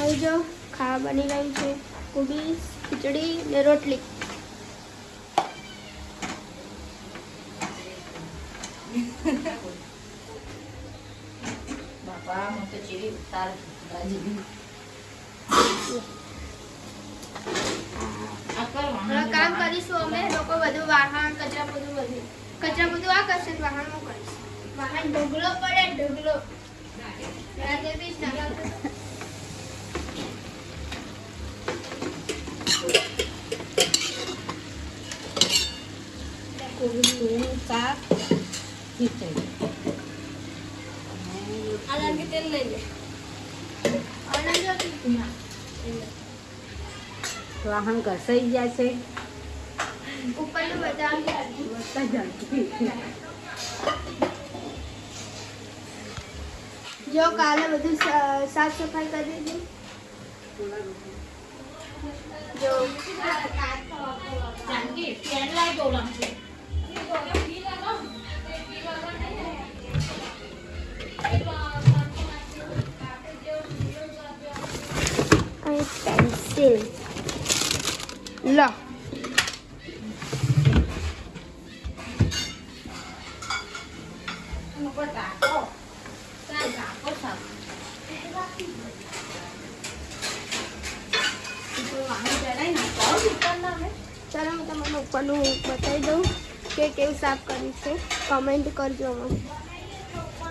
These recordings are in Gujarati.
હવે જો ખાવા બની રહ્યું છે પૂરી ખીચડી ને રોટલી. બાપા મને ચીરી ઉતાર ગાજી કામ કરીશું અમે લોકો બધું વાહન કચરા બધું આ કરશે વાહનમાં કરીશ. વાહન ઢગલો પડે ઢગલો શાક ખીચડી તેલ લઈ લે વાહન ઘસાઈ જાય છે ઉપરનું બધા જો કાલે બધું સાફ સફાઈ કરી દીધી. જો પેન્સિલ લો ચાલો હું તમને ઉપરનું બતાવી દઉં કે કેવું સાફ કર્યું છે. કમેન્ટ કરજો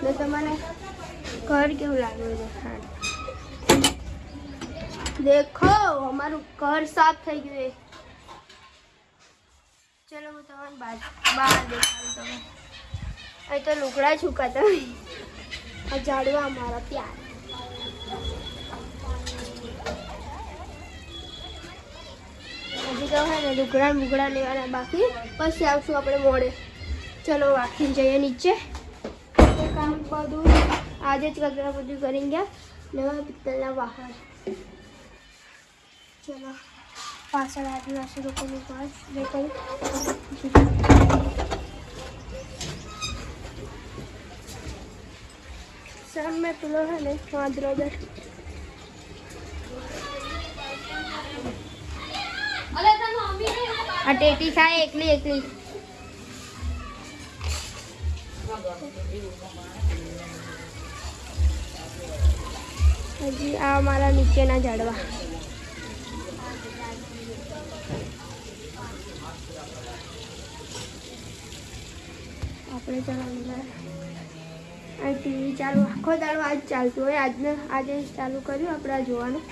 ને તમારે ઘર કેવું લાગ્યું છે. હા દેખો અમારું ઘર સાફ થઈ ગયું. ચલો હું તમને બહાર દેખાડું. તમે અહીં તો લુગડા છુકાતા આ ઝાડવા અમારા ત્યાં. હજી તો હે ને લુગડા લેવાના બાકી, પછી આવશું આપણે મોડે. ચલો વાંખીને જઈએ નીચે. કામ બધું આજે જ કચરા બધું કરી ગયા ને પિત્તળના વાહન. ચલો પાછળ આદિવાસી લોકોનું ઘર દેખાયું. સામે પેલો હે ને વાંદરો દર આ ટેટી ખાય એકલી એકલી. હજી આ અમારા નીચેના ઝાડવા. આપણે ચલાવવાનું આ ટીવી ચાલુ આખો દાડો આજ ચાલતું હોય. આજે ચાલુ કર્યું આપણે આ જોવાનું.